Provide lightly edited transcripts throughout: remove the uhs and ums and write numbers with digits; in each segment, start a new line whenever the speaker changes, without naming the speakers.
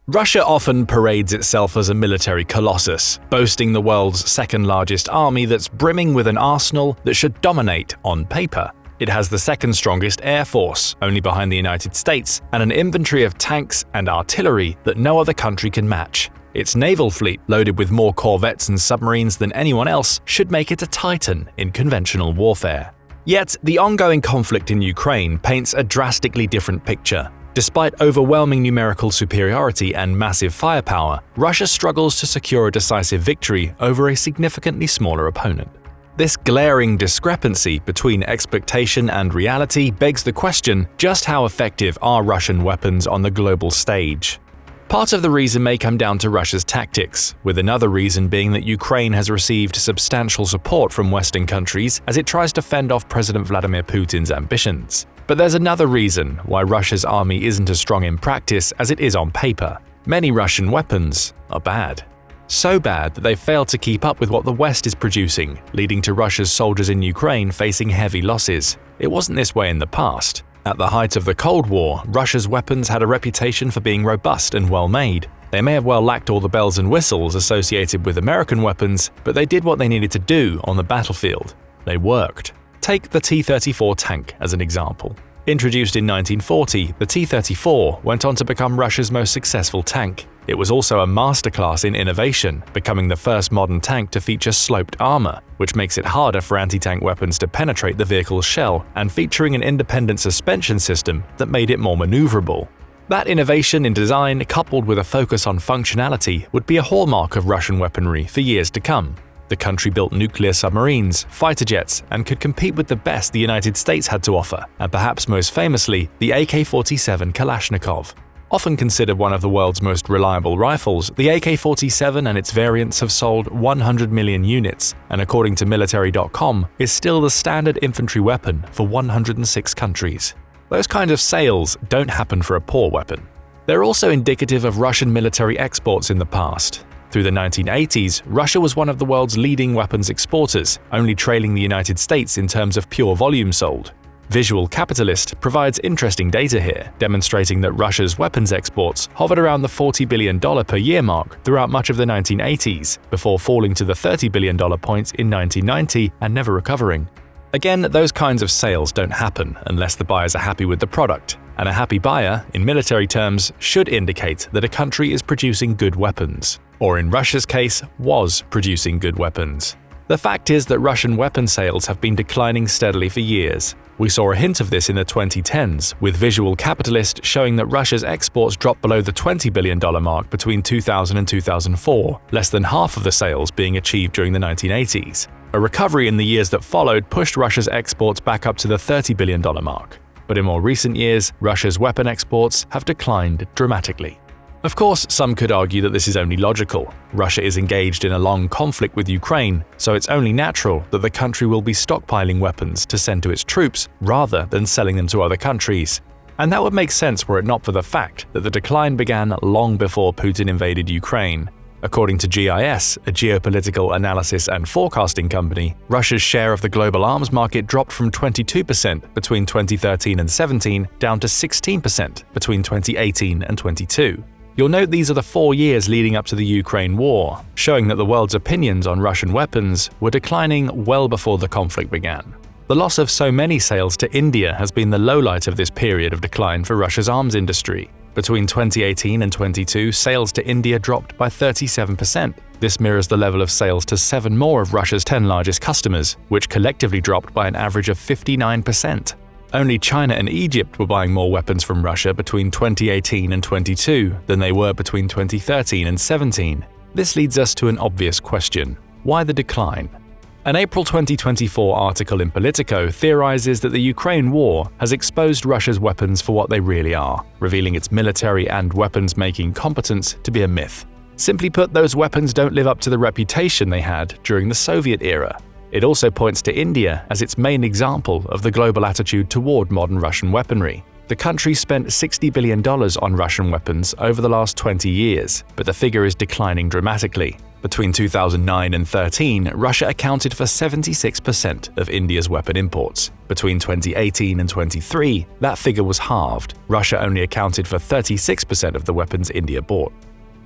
Russia often parades itself as a military colossus, boasting the world's second-largest army that's brimming with an arsenal that should dominate on paper. It has the second strongest air force, only behind the United States, and an inventory of tanks and artillery that no other country can match. Its naval fleet, loaded with more corvettes and submarines than anyone else, should make it a titan in conventional warfare. Yet, the ongoing conflict in Ukraine paints a drastically different picture. Despite overwhelming numerical superiority and massive firepower, Russia struggles to secure a decisive victory over a significantly smaller opponent. This glaring discrepancy between expectation and reality begs the question: just how effective are Russian weapons on the global stage? Part of the reason may come down to Russia's tactics, with another reason being that Ukraine has received substantial support from Western countries as it tries to fend off President Vladimir Putin's ambitions. But there's another reason why Russia's army isn't as strong in practice as it is on paper. Many Russian weapons are bad. So bad that they fail to keep up with what the West is producing, leading to Russia's soldiers in Ukraine facing heavy losses. It wasn't this way in the past. At the height of the Cold War, Russia's weapons had a reputation for being robust and well-made. They may have well lacked all the bells and whistles associated with American weapons, but they did what they needed to do on the battlefield. They worked. Take the T-34 tank as an example. Introduced in 1940, the T-34 went on to become Russia's most successful tank. It was also a masterclass in innovation, becoming the first modern tank to feature sloped armor, which makes it harder for anti-tank weapons to penetrate the vehicle's shell, and featuring an independent suspension system that made it more maneuverable. That innovation in design, coupled with a focus on functionality, would be a hallmark of Russian weaponry for years to come. The country built nuclear submarines, fighter jets, and could compete with the best the United States had to offer, and perhaps most famously, the AK-47 Kalashnikov. Often considered one of the world's most reliable rifles, the AK-47 and its variants have sold 100 million units, and according to military.com, is still the standard infantry weapon for 106 countries. Those kinds of sales don't happen for a poor weapon. They're also indicative of Russian military exports in the past. Through the 1980s, Russia was one of the world's leading weapons exporters, only trailing the United States in terms of pure volume sold. Visual Capitalist provides interesting data here, demonstrating that Russia's weapons exports hovered around the $40 billion per year mark throughout much of the 1980s, before falling to the $30 billion point in 1990 and never recovering. Again, those kinds of sales don't happen unless the buyers are happy with the product, and a happy buyer, in military terms, should indicate that a country is producing good weapons, or in Russia's case, was producing good weapons. The fact is that Russian weapon sales have been declining steadily for years. We saw a hint of this in the 2010s, with Visual Capitalist showing that Russia's exports dropped below the $20 billion mark between 2000 and 2004, less than half of the sales being achieved during the 1980s. A recovery in the years that followed pushed Russia's exports back up to the $30 billion mark. But in more recent years, Russia's weapon exports have declined dramatically. Of course, some could argue that this is only logical. Russia is engaged in a long conflict with Ukraine, so it's only natural that the country will be stockpiling weapons to send to its troops rather than selling them to other countries. And that would make sense were it not for the fact that the decline began long before Putin invaded Ukraine. According to GIS, a geopolitical analysis and forecasting company, Russia's share of the global arms market dropped from 22% between 2013 and 17 down to 16% between 2018 and 22. You'll note these are the 4 years leading up to the Ukraine war, showing that the world's opinions on Russian weapons were declining well before the conflict began. The loss of so many sales to India has been the lowlight of this period of decline for Russia's arms industry. Between 2018 and 22, sales to India dropped by 37%. This mirrors the level of sales to 7 more of Russia's 10 largest customers, which collectively dropped by an average of 59%. Only China and Egypt were buying more weapons from Russia between 2018 and 22 than they were between 2013 and 17. This leads us to an obvious question: why the decline? An April 2024 article in Politico theorizes that the Ukraine war has exposed Russia's weapons for what they really are, revealing its military and weapons-making competence to be a myth. Simply put, those weapons don't live up to the reputation they had during the Soviet era. It also points to India as its main example of the global attitude toward modern Russian weaponry. The country spent $60 billion on Russian weapons over the last 20 years, but the figure is declining dramatically. Between 2009 and 13, Russia accounted for 76% of India's weapon imports. Between 2018 and 23, that figure was halved. Russia only accounted for 36% of the weapons India bought.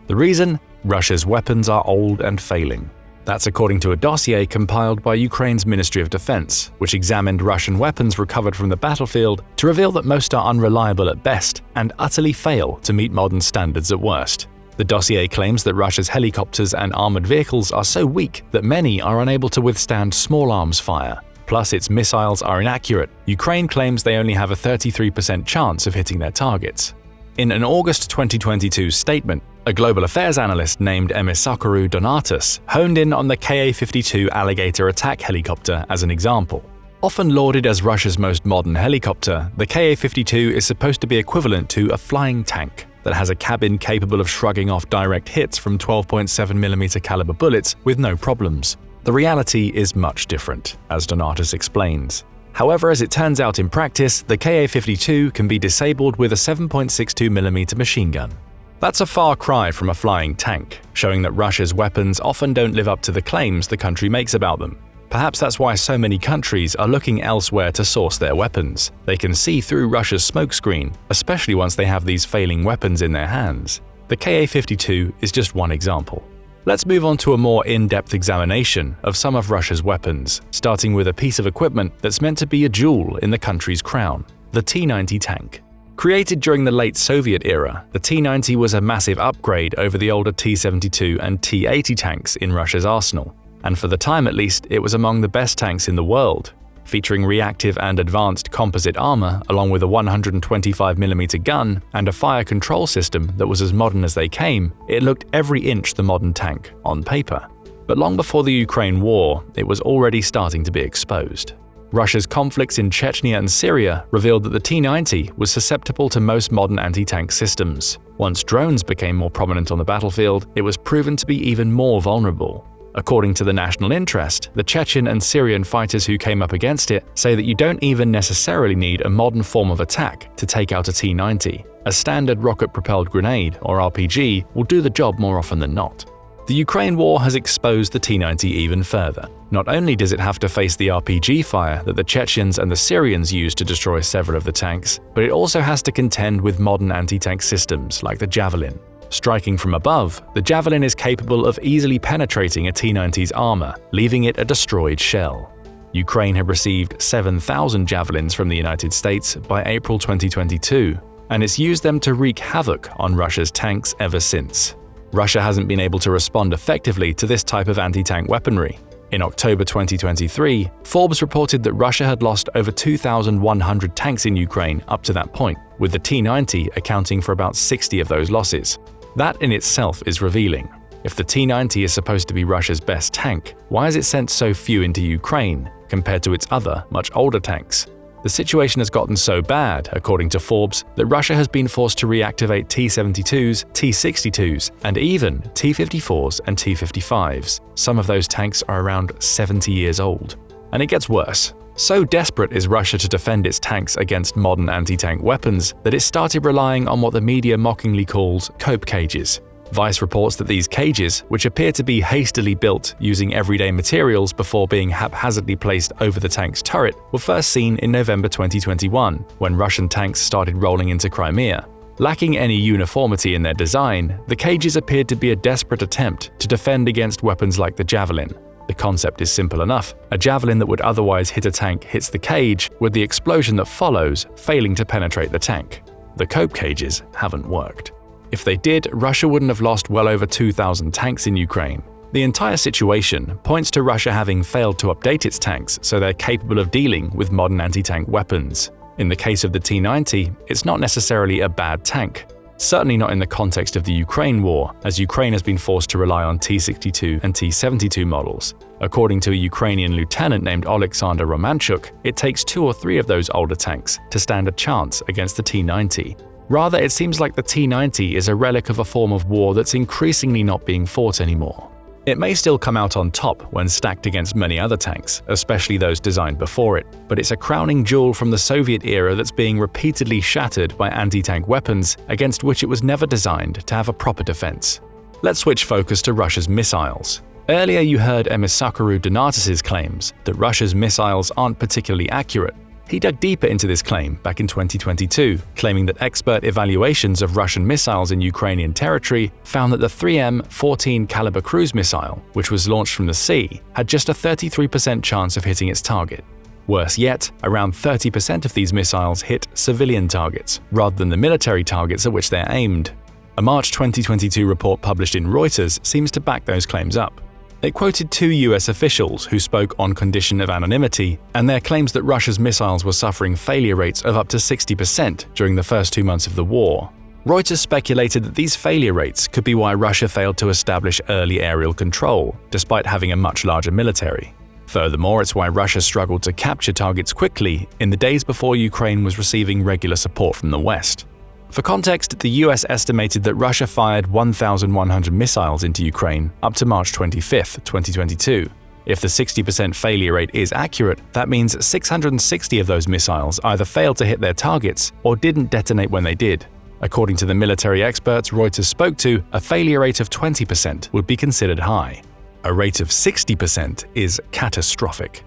The reason? Russia's weapons are old and failing. That's according to a dossier compiled by Ukraine's Ministry of Defense, which examined Russian weapons recovered from the battlefield to reveal that most are unreliable at best and utterly fail to meet modern standards at worst. The dossier claims that Russia's helicopters and armored vehicles are so weak that many are unable to withstand small arms fire. Plus, its missiles are inaccurate. Ukraine claims they only have a 33% chance of hitting their targets. In an August 2022 statement, a global affairs analyst named Emisakourou Donatus honed in on the Ka-52 Alligator attack helicopter as an example. Often lauded as Russia's most modern helicopter, the Ka-52 is supposed to be equivalent to a flying tank that has a cabin capable of shrugging off direct hits from 12.7mm caliber bullets with no problems. The reality is much different, as Donatus explains. However, as it turns out in practice, the Ka-52 can be disabled with a 7.62mm machine gun. That's a far cry from a flying tank, showing that Russia's weapons often don't live up to the claims the country makes about them. Perhaps that's why so many countries are looking elsewhere to source their weapons. They can see through Russia's smokescreen, especially once they have these failing weapons in their hands. The Ka-52 is just one example. Let's move on to a more in-depth examination of some of Russia's weapons, starting with a piece of equipment that's meant to be a jewel in the country's crown, the T-90 tank. Created during the late Soviet era, the T-90 was a massive upgrade over the older T-72 and T-80 tanks in Russia's arsenal. And for the time at least, it was among the best tanks in the world. Featuring reactive and advanced composite armor, along with a 125mm gun and a fire control system that was as modern as they came, it looked every inch the modern tank on paper. But long before the Ukraine war, it was already starting to be exposed. Russia's conflicts in Chechnya and Syria revealed that the T-90 was susceptible to most modern anti-tank systems. Once drones became more prominent on the battlefield, it was proven to be even more vulnerable. According to the National Interest, the Chechen and Syrian fighters who came up against it say that you don't even necessarily need a modern form of attack to take out a T-90. A standard rocket-propelled grenade, or RPG, will do the job more often than not. The Ukraine war has exposed the T-90 even further. Not only does it have to face the RPG fire that the Chechens and the Syrians used to destroy several of the tanks, but it also has to contend with modern anti-tank systems like the Javelin. Striking from above, the Javelin is capable of easily penetrating a T-90's armor, leaving it a destroyed shell. Ukraine had received 7,000 Javelins from the United States by April 2022, and it's used them to wreak havoc on Russia's tanks ever since. Russia hasn't been able to respond effectively to this type of anti-tank weaponry. In October 2023, Forbes reported that Russia had lost over 2,100 tanks in Ukraine up to that point, with the T-90 accounting for about 60 of those losses. That in itself is revealing. If the T-90 is supposed to be Russia's best tank, why has it sent so few into Ukraine compared to its other, much older tanks? The situation has gotten so bad, according to Forbes, that Russia has been forced to reactivate T-72s, T-62s, and even T-54s and T-55s. Some of those tanks are around 70 years old. And it gets worse. So desperate is Russia to defend its tanks against modern anti-tank weapons that it started relying on what the media mockingly calls cope cages. Vice reports that these cages, which appear to be hastily built using everyday materials before being haphazardly placed over the tank's turret, were first seen in November 2021, when Russian tanks started rolling into Crimea. Lacking any uniformity in their design, the cages appeared to be a desperate attempt to defend against weapons like the Javelin. The concept is simple enough. A javelin that would otherwise hit a tank hits the cage, with the explosion that follows failing to penetrate the tank. The cope cages haven't worked. If they did, Russia wouldn't have lost well over 2,000 tanks in Ukraine. The entire situation points to Russia having failed to update its tanks so they're capable of dealing with modern anti-tank weapons. In the case of the T-90, it's not necessarily a bad tank. Certainly not in the context of the Ukraine war, as Ukraine has been forced to rely on T-62 and T-72 models. According to a Ukrainian lieutenant named Oleksandr Romanchuk, it takes 2 or 3 of those older tanks to stand a chance against the T-90. Rather, it seems like the T-90 is a relic of a form of war that's increasingly not being fought anymore. It may still come out on top when stacked against many other tanks, especially those designed before it, but it's a crowning jewel from the Soviet era that's being repeatedly shattered by anti-tank weapons against which it was never designed to have a proper defense. Let's switch focus to Russia's missiles. Earlier you heard Emisakarou Donatis's claims that Russia's missiles aren't particularly accurate. He dug deeper into this claim back in 2022, claiming that expert evaluations of Russian missiles in Ukrainian territory found that the 3M-14 caliber cruise missile, which was launched from the sea, had just a 33% chance of hitting its target. Worse yet, around 30% of these missiles hit civilian targets, rather than the military targets at which they're aimed. A March 2022 report published in Reuters seems to back those claims up. It quoted 2 US officials who spoke on condition of anonymity, and their claims that Russia's missiles were suffering failure rates of up to 60% during the first 2 months of the war. Reuters speculated that these failure rates could be why Russia failed to establish early aerial control, despite having a much larger military. Furthermore, it's why Russia struggled to capture targets quickly in the days before Ukraine was receiving regular support from the West. For context, the US estimated that Russia fired 1,100 missiles into Ukraine up to March 25, 2022. If the 60% failure rate is accurate, that means 660 of those missiles either failed to hit their targets or didn't detonate when they did. According to the military experts Reuters spoke to, a failure rate of 20% would be considered high. A rate of 60% is catastrophic.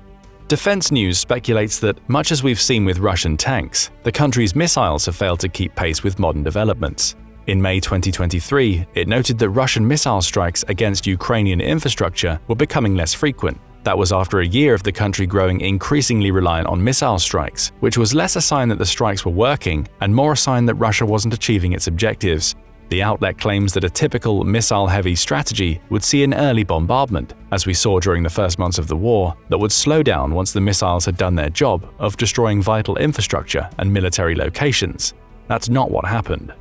Defense News speculates that, much as we've seen with Russian tanks, the country's missiles have failed to keep pace with modern developments. In May 2023, it noted that Russian missile strikes against Ukrainian infrastructure were becoming less frequent. That was after a year of the country growing increasingly reliant on missile strikes, which was less a sign that the strikes were working and more a sign that Russia wasn't achieving its objectives. The outlet claims that a typical missile-heavy strategy would see an early bombardment, as we saw during the first months of the war, that would slow down once the missiles had done their job of destroying vital infrastructure and military locations. That's not what happened.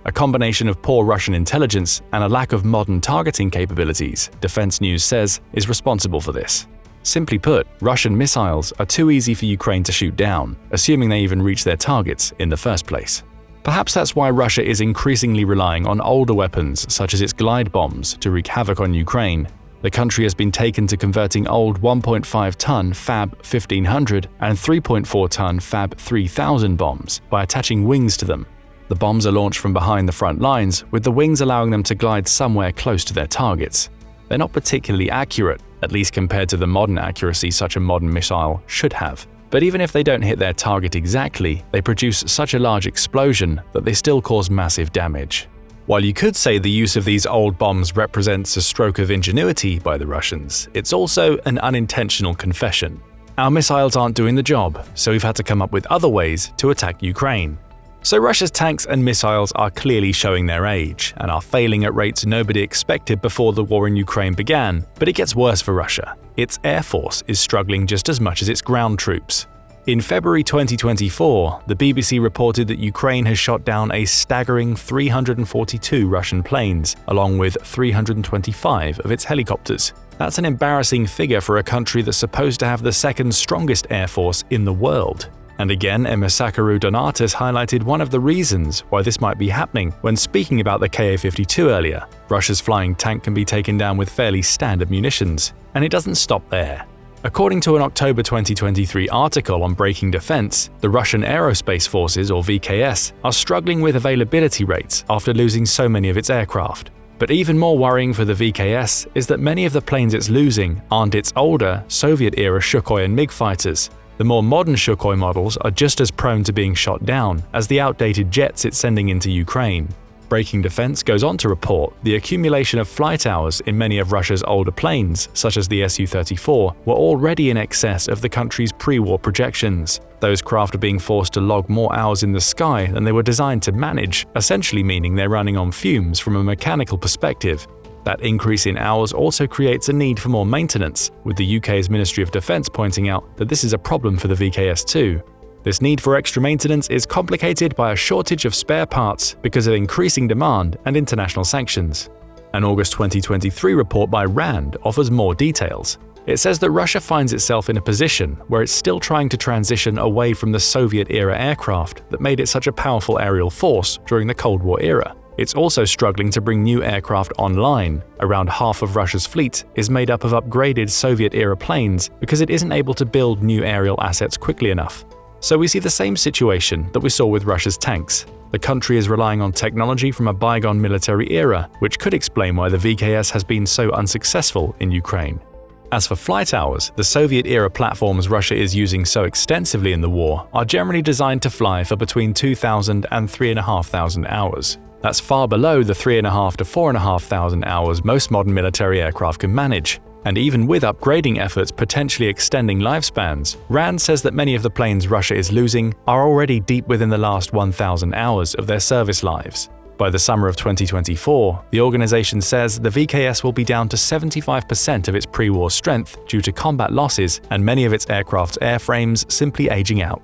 A combination of poor Russian intelligence and a lack of modern targeting capabilities, Defense News says, is responsible for this. Simply put, Russian missiles are too easy for Ukraine to shoot down, assuming they even reach their targets in the first place. Perhaps that's why Russia is increasingly relying on older weapons such as its glide bombs to wreak havoc on Ukraine. The country has been taken to converting old 1.5-ton Fab 1500 and 3.4-ton Fab 3000 bombs by attaching wings to them. The bombs are launched from behind the front lines, with the wings allowing them to glide somewhere close to their targets. They're not particularly accurate, at least compared to the modern accuracy such a modern missile should have. But even if they don't hit their target exactly, they produce such a large explosion that they still cause massive damage. While you could say the use of these old bombs represents a stroke of ingenuity by the Russians, it's also an unintentional confession. Our missiles aren't doing the job, so we've had to come up with other ways to attack Ukraine. So Russia's tanks and missiles are clearly showing their age and are failing at rates nobody expected before the war in Ukraine began, but it gets worse for Russia. Its air force is struggling just as much as its ground troops. In February 2024, the BBC reported that Ukraine has shot down a staggering 342 Russian planes, along with 325 of its helicopters. That's an embarrassing figure for a country that's supposed to have the second strongest air force in the world. And again, Emisakarou Donatis highlighted one of the reasons why this might be happening when speaking about the Ka-52 earlier. Russia's flying tank can be taken down with fairly standard munitions, and it doesn't stop there. According to an October 2023 article on Breaking Defense, the Russian Aerospace Forces, or VKS, are struggling with availability rates after losing so many of its aircraft. But even more worrying for the VKS is that many of the planes it's losing aren't its older, Soviet-era Sukhoi and MiG fighters. The more modern Sukhoi models are just as prone to being shot down as the outdated jets it's sending into Ukraine. Breaking Defense goes on to report the accumulation of flight hours in many of Russia's older planes, such as the Su-34, were already in excess of the country's pre-war projections. Those craft are being forced to log more hours in the sky than they were designed to manage, essentially meaning they're running on fumes from a mechanical perspective. That increase in hours also creates a need for more maintenance, with the UK's Ministry of Defence pointing out that this is a problem for the VKS too. This need for extra maintenance is complicated by a shortage of spare parts because of increasing demand and international sanctions. An August 2023 report by RAND offers more details. It says that Russia finds itself in a position where it's still trying to transition away from the Soviet-era aircraft that made it such a powerful aerial force during the Cold War era. It's also struggling to bring new aircraft online. Around half of Russia's fleet is made up of upgraded Soviet-era planes because it isn't able to build new aerial assets quickly enough. So we see the same situation that we saw with Russia's tanks. The country is relying on technology from a bygone military era, which could explain why the VKS has been so unsuccessful in Ukraine. As for flight hours, the Soviet-era platforms Russia is using so extensively in the war are generally designed to fly for between 2,000 and 3,500 hours. That's far below the 3,500 to 4,500 hours most modern military aircraft can manage. And even with upgrading efforts potentially extending lifespans, RAND says that many of the planes Russia is losing are already deep within the last 1,000 hours of their service lives. By the summer of 2024, the organization says the VKS will be down to 75% of its pre-war strength due to combat losses and many of its aircraft's airframes simply aging out.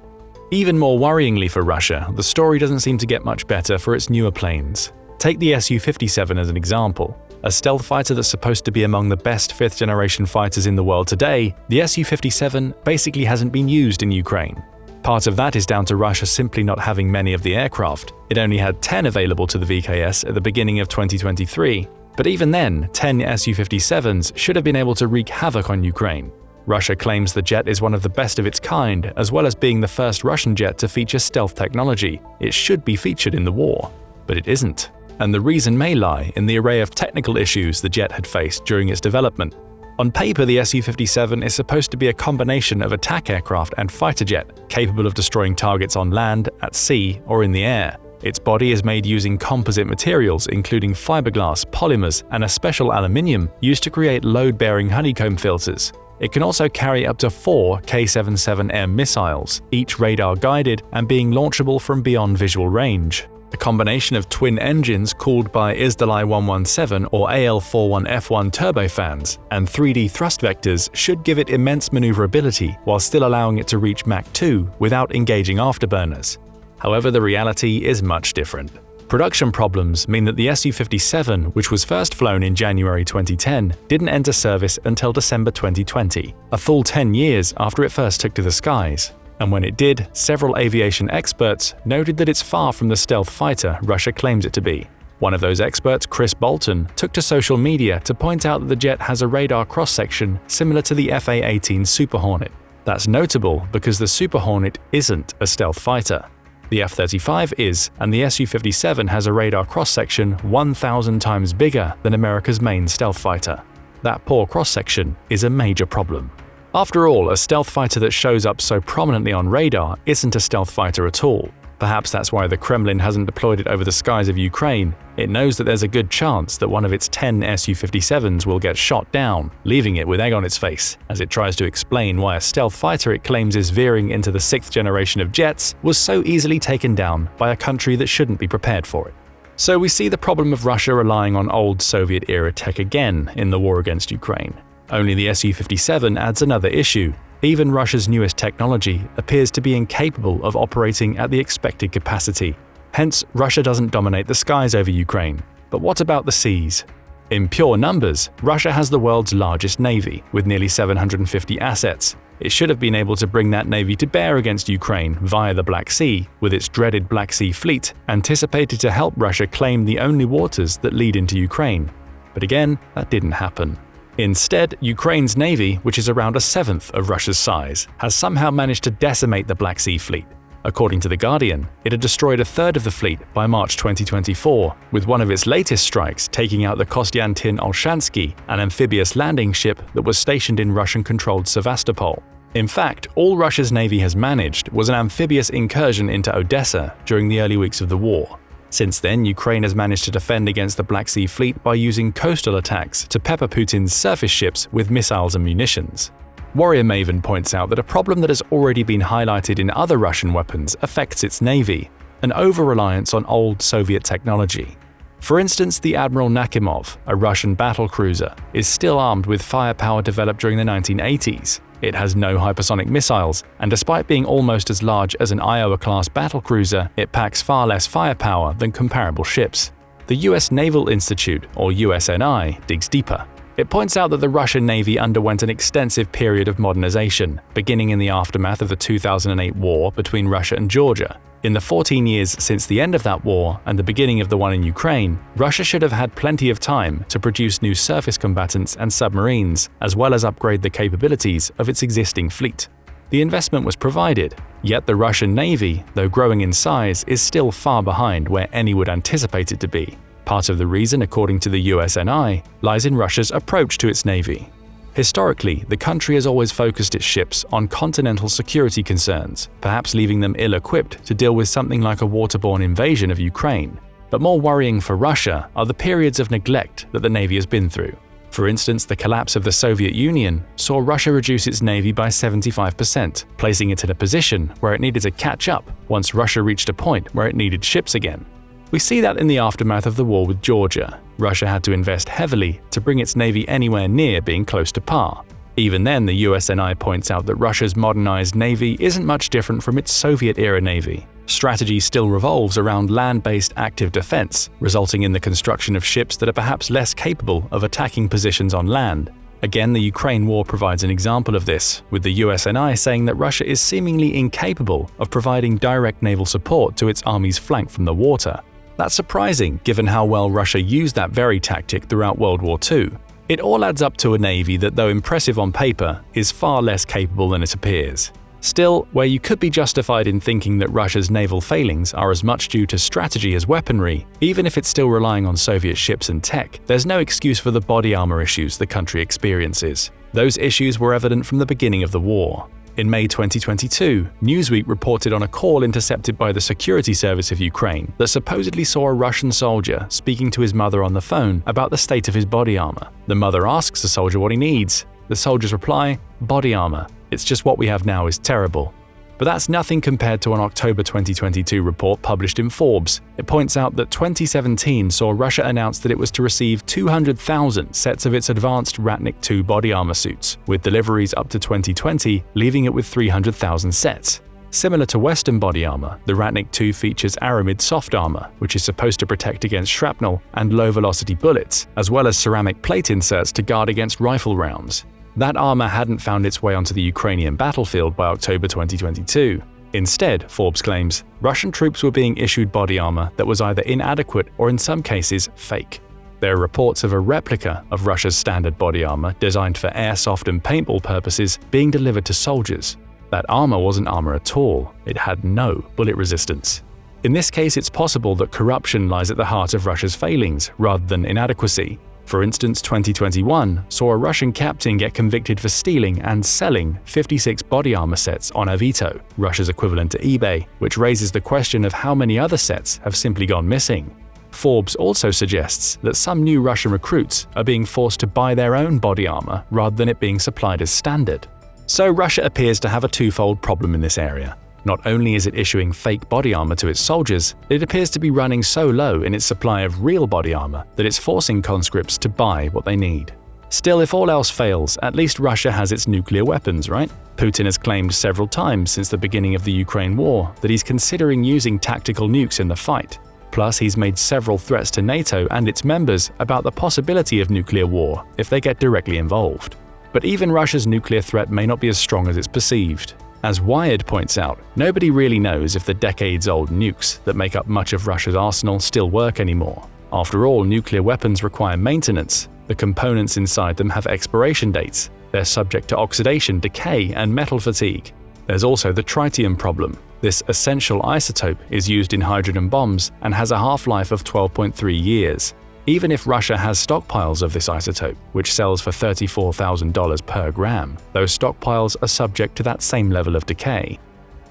Even more worryingly for Russia, the story doesn't seem to get much better for its newer planes. Take the Su-57 as an example. A stealth fighter that's supposed to be among the best fifth-generation fighters in the world today, the Su-57 basically hasn't been used in Ukraine. Part of that is down to Russia simply not having many of the aircraft. It only had 10 available to the VKS at the beginning of 2023. But even then, 10 Su-57s should have been able to wreak havoc on Ukraine. Russia claims the jet is one of the best of its kind, as well as being the first Russian jet to feature stealth technology. It should be featured in the war, but it isn't. And the reason may lie in the array of technical issues the jet had faced during its development. On paper, the Su-57 is supposed to be a combination of attack aircraft and fighter jet, capable of destroying targets on land, at sea, or in the air. Its body is made using composite materials including fiberglass, polymers, and a special aluminium used to create load-bearing honeycomb filters. It can also carry up to 4 K-77M missiles, each radar-guided and being launchable from beyond visual range. A combination of twin engines cooled by Izdalai 117 or AL-41F1 turbofans and 3D thrust vectors should give it immense maneuverability while still allowing it to reach Mach 2 without engaging afterburners. However, the reality is much different. Production problems mean that the Su-57, which was first flown in January 2010, didn't enter service until December 2020, a full 10 years after it first took to the skies. And when it did, several aviation experts noted that it's far from the stealth fighter Russia claims it to be. One of those experts, Chris Bolton, took to social media to point out that the jet has a radar cross-section similar to the Fa-18 Super Hornet. That's notable because the Super Hornet isn't a stealth fighter. The F-35 is, and the Su-57 has a radar cross-section 1,000 times bigger than America's main stealth fighter. That poor cross-section is a major problem. After all, a stealth fighter that shows up so prominently on radar isn't a stealth fighter at all. Perhaps that's why the Kremlin hasn't deployed it over the skies of Ukraine. It knows that there's a good chance that one of its 10 Su-57s will get shot down, leaving it with egg on its face, as it tries to explain why a stealth fighter it claims is veering into the 6th generation of jets was so easily taken down by a country that shouldn't be prepared for it. So we see the problem of Russia relying on old Soviet-era tech again in the war against Ukraine. Only the Su-57 adds another issue. Even Russia's newest technology appears to be incapable of operating at the expected capacity. Hence, Russia doesn't dominate the skies over Ukraine. But what about the seas? In pure numbers, Russia has the world's largest navy, with nearly 750 assets. It should have been able to bring that navy to bear against Ukraine via the Black Sea, with its dreaded Black Sea Fleet, anticipated to help Russia claim the only waters that lead into Ukraine. But again, that didn't happen. Instead, Ukraine's navy, which is around a seventh of Russia's size, has somehow managed to decimate the Black Sea Fleet. According to The Guardian, it had destroyed a third of the fleet by March 2024, with one of its latest strikes taking out the Konstantin Olshansky, an amphibious landing ship that was stationed in Russian-controlled Sevastopol. In fact, all Russia's navy has managed was an amphibious incursion into Odessa during the early weeks of the war. Since then, Ukraine has managed to defend against the Black Sea Fleet by using coastal attacks to pepper Putin's surface ships with missiles and munitions. Warrior Maven points out that a problem that has already been highlighted in other Russian weapons affects its navy, an over-reliance on old Soviet technology. For instance, the Admiral Nakhimov, a Russian battlecruiser, is still armed with firepower developed during the 1980s. It has no hypersonic missiles, and despite being almost as large as an Iowa-class battlecruiser, it packs far less firepower than comparable ships. The US Naval Institute, or USNI, digs deeper. It points out that the Russian Navy underwent an extensive period of modernization, beginning in the aftermath of the 2008 war between Russia and Georgia. In the 14 years since the end of that war and the beginning of the one in Ukraine, Russia should have had plenty of time to produce new surface combatants and submarines, as well as upgrade the capabilities of its existing fleet. The investment was provided, yet the Russian Navy, though growing in size, is still far behind where any would anticipate it to be. Part of the reason, according to the USNI, lies in Russia's approach to its navy. Historically, the country has always focused its ships on continental security concerns, perhaps leaving them ill-equipped to deal with something like a waterborne invasion of Ukraine. But more worrying for Russia are the periods of neglect that the Navy has been through. For instance, the collapse of the Soviet Union saw Russia reduce its navy by 75%, placing it in a position where it needed to catch up once Russia reached a point where it needed ships again. We see that in the aftermath of the war with Georgia. Russia had to invest heavily to bring its navy anywhere near being close to par. Even then, the USNI points out that Russia's modernized navy isn't much different from its Soviet-era navy. Strategy still revolves around land-based active defense, resulting in the construction of ships that are perhaps less capable of attacking positions on land. Again, the Ukraine war provides an example of this, with the USNI saying that Russia is seemingly incapable of providing direct naval support to its army's flank from the water. That's surprising, given how well Russia used that very tactic throughout World War II. It all adds up to a navy that, though impressive on paper, is far less capable than it appears. Still, where you could be justified in thinking that Russia's naval failings are as much due to strategy as weaponry, even if it's still relying on Soviet ships and tech, there's no excuse for the body armor issues the country experiences. Those issues were evident from the beginning of the war. In May 2022, Newsweek reported on a call intercepted by the security service of Ukraine that supposedly saw a Russian soldier speaking to his mother on the phone about the state of his body armor. The mother asks the soldier what he needs. The soldier's reply, "Body armor. It's just what we have now is terrible." But that's nothing compared to an October 2022 report published in Forbes. It points out that 2017 saw Russia announce that it was to receive 200,000 sets of its advanced Ratnik II body armor suits, with deliveries up to 2020 leaving it with 300,000 sets. Similar to Western body armor, the Ratnik II features aramid soft armor, which is supposed to protect against shrapnel and low-velocity bullets, as well as ceramic plate inserts to guard against rifle rounds. That armor hadn't found its way onto the Ukrainian battlefield by October 2022. Instead, Forbes claims, Russian troops were being issued body armor that was either inadequate or in some cases fake. There are reports of a replica of Russia's standard body armor designed for airsoft and paintball purposes being delivered to soldiers. That armor wasn't armor at all, it had no bullet resistance. In this case, it's possible that corruption lies at the heart of Russia's failings rather than inadequacy. For instance, 2021 saw a Russian captain get convicted for stealing and selling 56 body armor sets on Avito, Russia's equivalent to eBay, which raises the question of how many other sets have simply gone missing. Forbes also suggests that some new Russian recruits are being forced to buy their own body armor rather than it being supplied as standard. So Russia appears to have a twofold problem in this area. Not only is it issuing fake body armor to its soldiers, it appears to be running so low in its supply of real body armor that it's forcing conscripts to buy what they need. Still, if all else fails, at least Russia has its nuclear weapons, right? Putin has claimed several times since the beginning of the Ukraine war that he's considering using tactical nukes in the fight. Plus, he's made several threats to NATO and its members about the possibility of nuclear war if they get directly involved. But even Russia's nuclear threat may not be as strong as it's perceived. As Wired points out, nobody really knows if the decades-old nukes that make up much of Russia's arsenal still work anymore. After all, nuclear weapons require maintenance. The components inside them have expiration dates. They're subject to oxidation, decay, and metal fatigue. There's also the tritium problem. This essential isotope is used in hydrogen bombs and has a half-life of 12.3 years. Even if Russia has stockpiles of this isotope, which sells for $34,000 per gram, those stockpiles are subject to that same level of decay.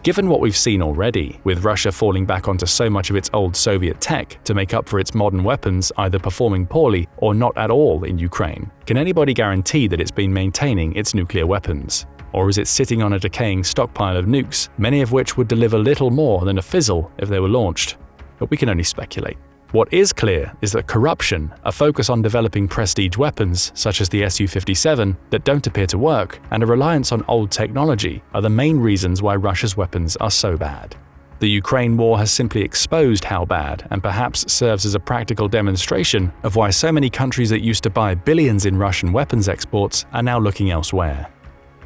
Given what we've seen already, with Russia falling back onto so much of its old Soviet tech to make up for its modern weapons either performing poorly or not at all in Ukraine, can anybody guarantee that it's been maintaining its nuclear weapons? Or is it sitting on a decaying stockpile of nukes, many of which would deliver little more than a fizzle if they were launched? But we can only speculate. What is clear is that corruption, a focus on developing prestige weapons such as the Su-57 that don't appear to work, and a reliance on old technology are the main reasons why Russia's weapons are so bad. The Ukraine war has simply exposed how bad and perhaps serves as a practical demonstration of why so many countries that used to buy billions in Russian weapons exports are now looking elsewhere.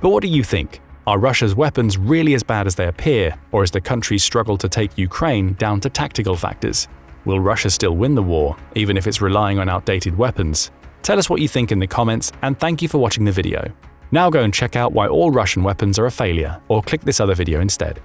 But what do you think? Are Russia's weapons really as bad as they appear, or is the country's struggle to take Ukraine down to tactical factors? Will Russia still win the war, even if it's relying on outdated weapons? Tell us what you think in the comments, and thank you for watching the video. Now go and check out why all Russian weapons are a failure, or click this other video instead.